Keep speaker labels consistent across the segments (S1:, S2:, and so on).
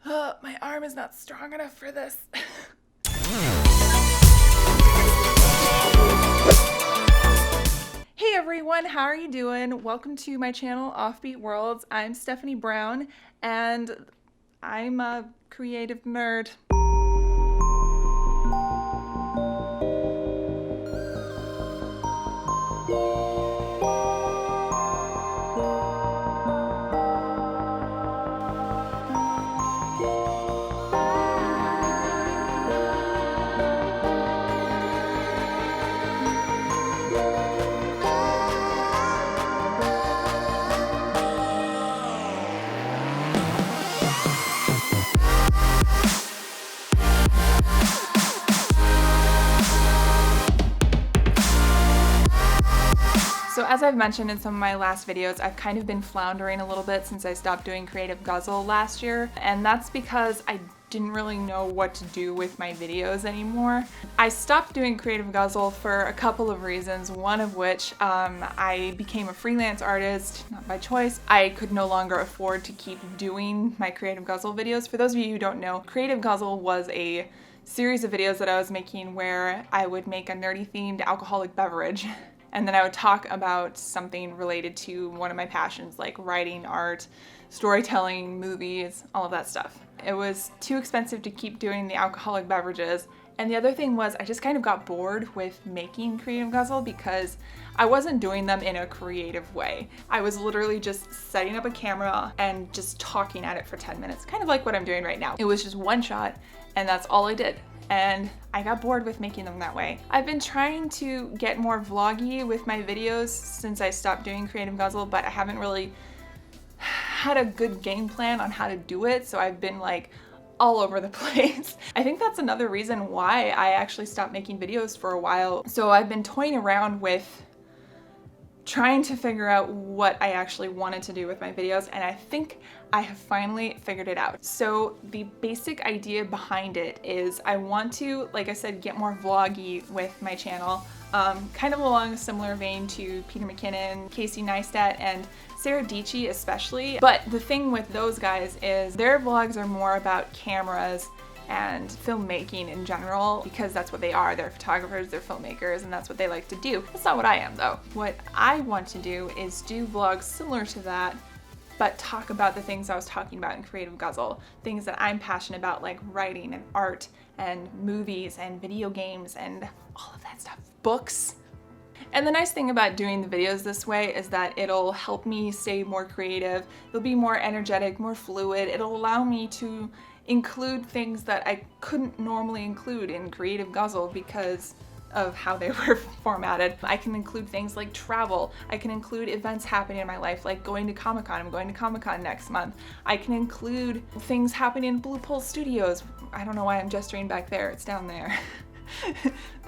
S1: My arm is not strong enough for this. Hey everyone, how are you doing? Welcome to my channel, Offbeat Worlds. I'm Stephanie Brown, and I'm a creative nerd. So as I've mentioned in some of my last videos, I've kind of been floundering a little bit since I stopped doing Creative Guzzle last year, and that's because I didn't really know what to do with my videos anymore. I stopped doing Creative Guzzle for a couple of reasons, one of which I became a freelance artist, not by choice. I could no longer afford to keep doing my Creative Guzzle videos. For those of you who don't know, Creative Guzzle was a series of videos that I was making where I would make a nerdy themed alcoholic beverage. And then I would talk about something related to one of my passions, like writing, art, storytelling, movies, all of that stuff. It was too expensive to keep doing the alcoholic beverages. And the other thing was I just kind of got bored with making Creative Guzzle because I wasn't doing them in a creative way. I was literally just setting up a camera and just talking at it for 10 minutes, kind of like what I'm doing right now. It was just one shot and that's all I did. And I got bored with making them that way. I've been trying to get more vloggy with my videos since I stopped doing Creative Guzzle, but I haven't really had a good game plan on how to do it, so I've been like all over the place. I think that's another reason why I actually stopped making videos for a while. So I've been toying around with trying to figure out what I actually wanted to do with my videos, and I think I have finally figured it out. So the basic idea behind it is I want to, like I said, get more vloggy with my channel, kind of along a similar vein to Peter McKinnon, Casey Neistat, and Sarah Dietschy especially. But the thing with those guys is their vlogs are more about cameras and filmmaking in general, because that's what they are. They're photographers, they're filmmakers, and that's what they like to do. That's not what I am though. What I want to do is do vlogs similar to that, but talk about the things I was talking about in Creative Guzzle. Things that I'm passionate about, like writing and art and movies and video games and all of that stuff. Books. And the nice thing about doing the videos this way is that it'll help me stay more creative. It'll be more energetic, more fluid. It'll allow me to include things that I couldn't normally include in Creative Guzzle because of how they were formatted. I can include things like travel. I can include events happening in my life, like going to Comic-Con. I'm going to Comic-Con next month. I can include things happening in Blue Pulse Studios. I don't know why I'm gesturing back there. It's down there.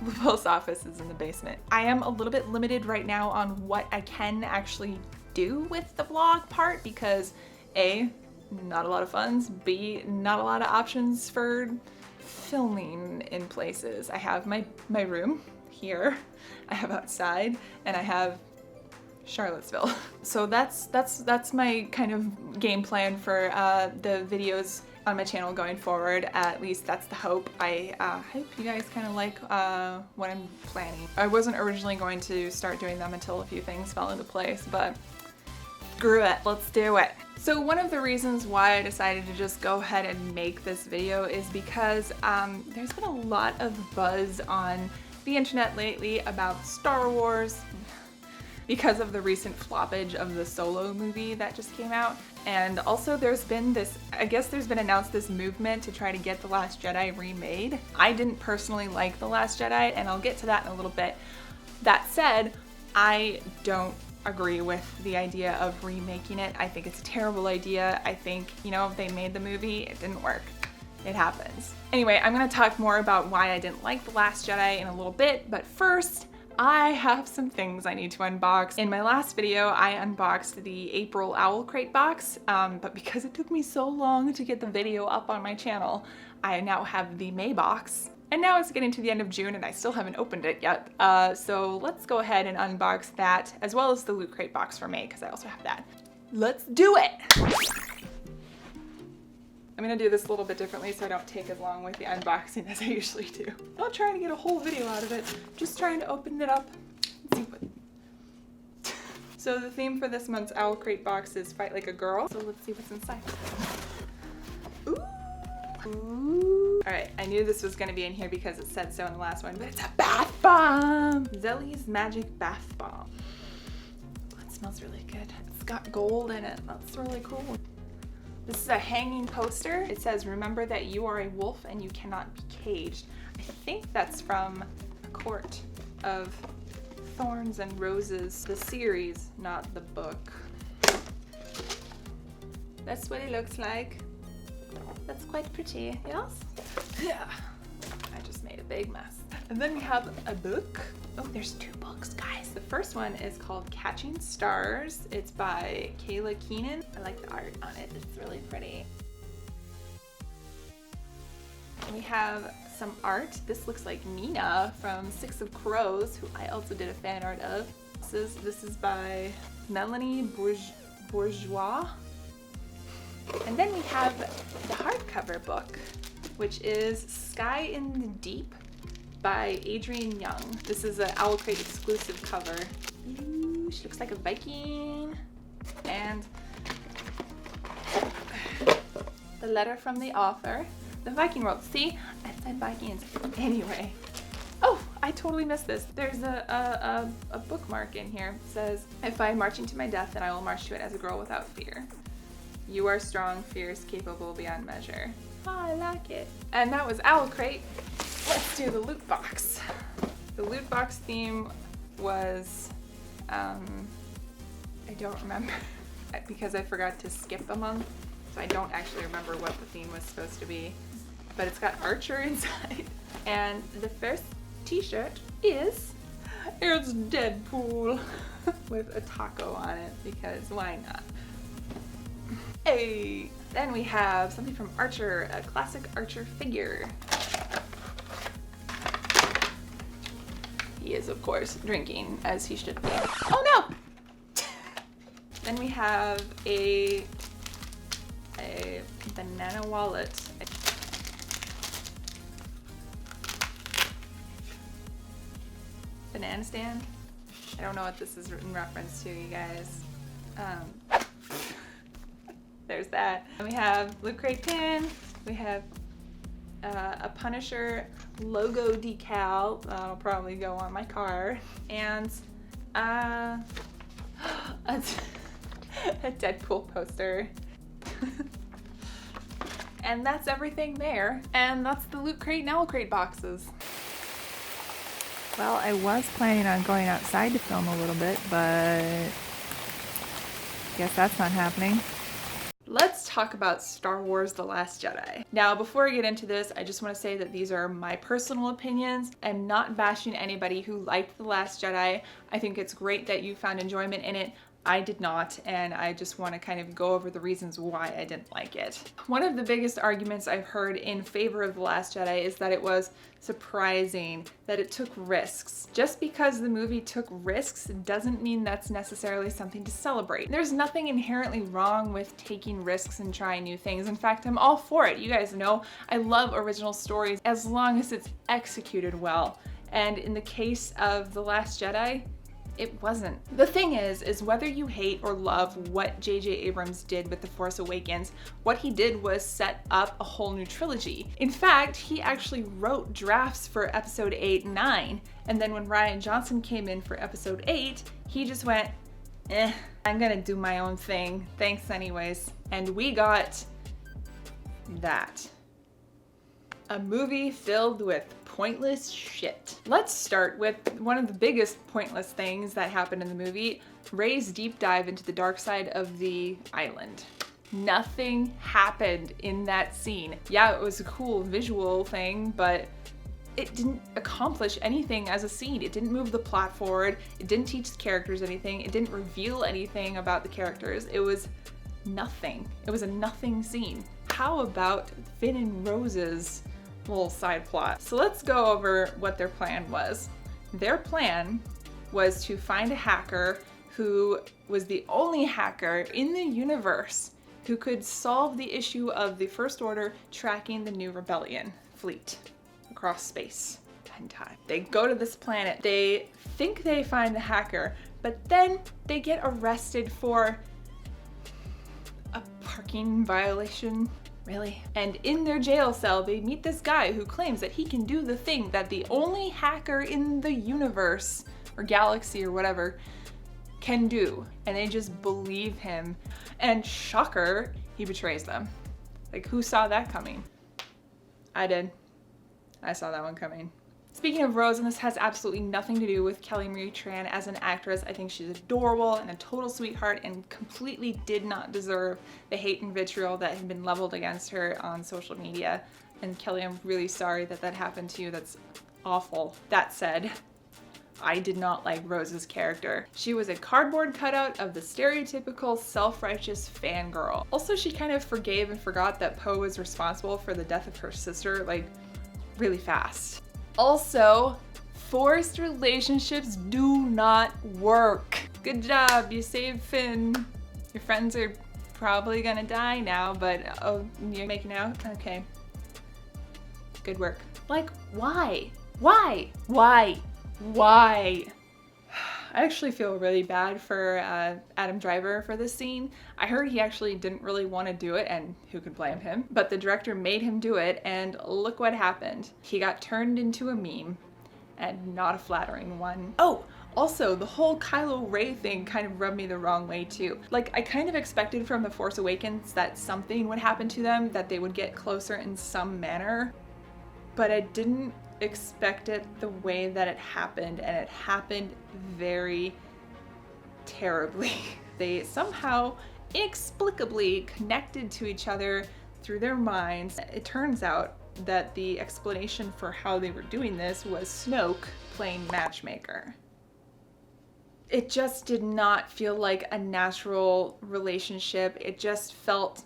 S1: Blue Pulse office is in the basement. I am a little bit limited right now on what I can actually do with the vlog part because A, not a lot of funds, B, not a lot of options for filming in places. I have my room here, I have outside, and I have Charlottesville. So that's my kind of game plan for the videos on my channel going forward. At least that's the hope. I hope you guys kind of like what I'm planning. I wasn't originally going to start doing them until a few things fell into place, but screw it, let's do it. So one of the reasons why I decided to just go ahead and make this video is because there's been a lot of buzz on the internet lately about Star Wars because of the recent floppage of the Solo movie that just came out. And also there's been this, I guess there's been announced this movement to try to get The Last Jedi remade. I didn't personally like The Last Jedi, and I'll get to that in a little bit. That said, I don't agree with the idea of remaking it. I think it's a terrible idea. I think, you know, if they made the movie, it didn't work. It happens. Anyway, I'm gonna talk more about why I didn't like The Last Jedi in a little bit, but first, I have some things I need to unbox. In my last video, I unboxed the April Owl Crate box, but because it took me so long to get the video up on my channel, I now have the May box. And now it's getting to the end of June and I still haven't opened it yet. So let's go ahead and unbox that, as well as the Loot Crate box for May, because I also have that. Let's do it! I'm gonna do this a little bit differently so I don't take as long with the unboxing as I usually do. I'm not trying to get a whole video out of it, just trying to open it up and see what. So the theme for this month's Owl Crate box is Fight Like a Girl. So let's see what's inside. Ooh. Ooh. All right, I knew this was gonna be in here because it said so in the last one, but it's a bath bomb! Zelly's Magic Bath Bomb. Oh, it smells really good. It's got gold in it. That's really cool. This is a hanging poster. It says, "Remember that you are a wolf and you cannot be caged." I think that's from A Court of Thorns and Roses, the series, not the book. That's what it looks like. That's quite pretty, yes? Yeah. I just made a big mess. And then we have a book. Oh, there's 2 books, guys. The first one is called Catching Stars. It's by Kayla Keenan. I like the art on it. It's really pretty. We have some art. This looks like Nina from Six of Crows, who I also did a fan art of. This is by Melanie Bourgeois. And then we have the hardcover book, which is Sky in the Deep by Adrienne Young. This is an Owl Crate exclusive cover. Ooh, she looks like a Viking. And the letter from the author. The Viking world. See? I said Vikings. Anyway. Oh, I totally missed this. There's a bookmark in here. It says, "If I march into my death, then I will march to it as a girl without fear. You are strong, fierce, capable beyond measure." Oh, I like it. And that was Owl Crate. Let's do the loot box. The loot box theme was, I don't remember because I forgot to skip a month. So I don't actually remember what the theme was supposed to be, but it's got Archer inside. And the first t-shirt is, it's Deadpool with a taco on it because why not? Hey! Then we have something from Archer, a classic Archer figure. He is, of course, drinking, as he should be. Oh no! Then we have a banana wallet. Banana stand? I don't know what this is in reference to, you guys. There's that. And we have Loot Crate pin. We have a Punisher logo decal. That'll probably go on my car. And a Deadpool poster. And that's everything there. And that's the Loot Crate and Owl Crate boxes. Well, I was planning on going outside to film a little bit, but guess that's not happening. Let's talk about Star Wars: The Last Jedi. Now, before I get into this, I just want to say that these are my personal opinions. I'm not bashing anybody who liked The Last Jedi. I think it's great that you found enjoyment in it. I did not, and I just want to kind of go over the reasons why I didn't like it. One of the biggest arguments I've heard in favor of The Last Jedi is that it was surprising, that it took risks. Just because the movie took risks doesn't mean that's necessarily something to celebrate. There's nothing inherently wrong with taking risks and trying new things. In fact, I'm all for it. You guys know I love original stories as long as it's executed well. And in the case of The Last Jedi, it wasn't. The thing is whether you hate or love what J.J. Abrams did with The Force Awakens, what he did was set up a whole new trilogy. In fact, he actually wrote drafts for episode 8 and 9, and then when Rian Johnson came in for episode 8, he just went, I'm gonna do my own thing, thanks anyways. And we got that. A movie filled with pointless shit. Let's start with one of the biggest pointless things that happened in the movie, Rey's deep dive into the dark side of the island. Nothing happened in that scene. Yeah, it was a cool visual thing, but it didn't accomplish anything as a scene. It didn't move the plot forward. It didn't teach the characters anything. It didn't reveal anything about the characters. It was nothing. It was a nothing scene. How about Finn and Rose's little side plot? So let's go over what their plan was. Their plan was to find a hacker who was the only hacker in the universe who could solve the issue of the First Order tracking the new rebellion fleet across space and time. They go to this planet, they think they find the hacker, but then they get arrested for a parking violation. Really? And in their jail cell, they meet this guy who claims that he can do the thing that the only hacker in the universe, or galaxy or whatever, can do. And they just believe him. And shocker, he betrays them. Like, who saw that coming? I did. I saw that one coming. Speaking of Rose, and this has absolutely nothing to do with Kelly Marie Tran as an actress, I think she's adorable and a total sweetheart and completely did not deserve the hate and vitriol that had been leveled against her on social media. And Kelly, I'm really sorry that that happened to you. That's awful. That said, I did not like Rose's character. She was a cardboard cutout of the stereotypical self-righteous fangirl. Also, she kind of forgave and forgot that Poe was responsible for the death of her sister, like, really fast. Also, forced relationships do not work. Good job, you saved Finn. Your friends are probably gonna die now, but oh, you're making out? Okay. Good work. Like, why? Why? Why? Why? I actually feel really bad for Adam Driver for this scene. I heard he actually didn't really want to do it, and who could blame him? But the director made him do it, and look what happened. He got turned into a meme, and not a flattering one. Oh, also, the whole Kylo Rey thing kind of rubbed me the wrong way too. Like, I kind of expected from The Force Awakens that something would happen to them, that they would get closer in some manner, but I didn't expect it the way that it happened, and it happened very terribly. They somehow inexplicably connected to each other through their minds. It turns out that the explanation for how they were doing this was Snoke playing matchmaker. It just did not feel like a natural relationship. It just felt...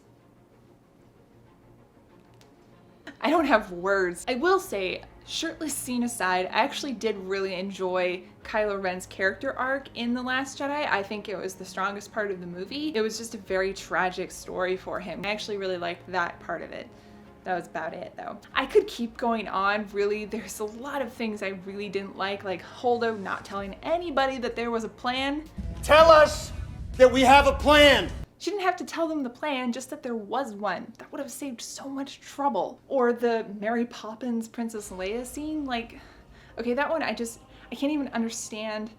S1: I don't have words. I will say, shirtless scene aside, I actually did really enjoy Kylo Ren's character arc in The Last Jedi. I think it was the strongest part of the movie. It was just a very tragic story for him. I actually really liked that part of it. That was about it though. I could keep going on, really. There's a lot of things I really didn't like Holdo not telling anybody that there was a plan.
S2: Tell us that we have a plan!
S1: She didn't have to tell them the plan, just that there was one. That would have saved so much trouble. Or the Mary Poppins Princess Leia scene, like, okay, that one I can't even understand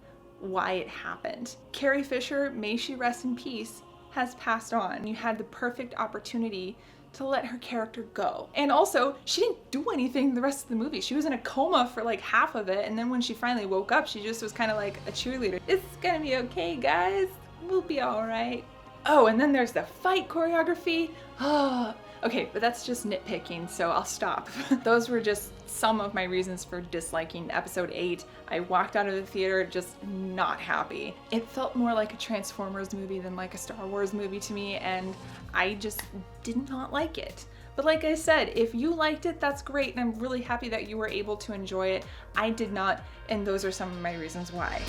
S1: why it happened. Carrie Fisher, may she rest in peace, has passed on. You had the perfect opportunity to let her character go. And also, she didn't do anything the rest of the movie. She was in a coma for like half of it, and then when she finally woke up, she just was kind of like a cheerleader. It's gonna be okay, guys. We'll be all right. Oh, and then there's the fight choreography. Oh, okay, but that's just nitpicking, so I'll stop. Those were just some of my reasons for disliking episode 8. I walked out of the theater just not happy. It felt more like a Transformers movie than like a Star Wars movie to me, and I just did not like it. But like I said, if you liked it, that's great, and I'm really happy that you were able to enjoy it. I did not, and those are some of my reasons why.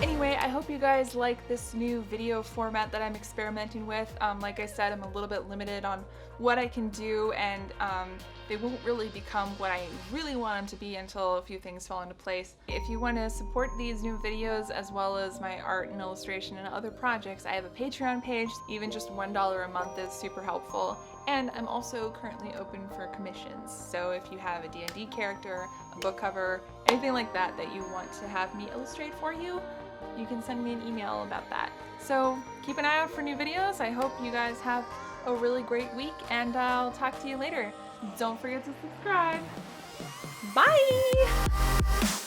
S1: Anyway, I hope you guys like this new video format that I'm experimenting with. Like I said, I'm a little bit limited on what I can do, and they won't really become what I really want them to be until a few things fall into place. If you want to support these new videos as well as my art and illustration and other projects, I have a Patreon page. Even just $1 a month is super helpful. And I'm also currently open for commissions. So if you have a D&D character, a book cover, anything like that that you want to have me illustrate for you, you can send me an email about that. So keep an eye out for new videos. I hope you guys have a really great week, and I'll talk to you later. Don't forget to subscribe. Bye!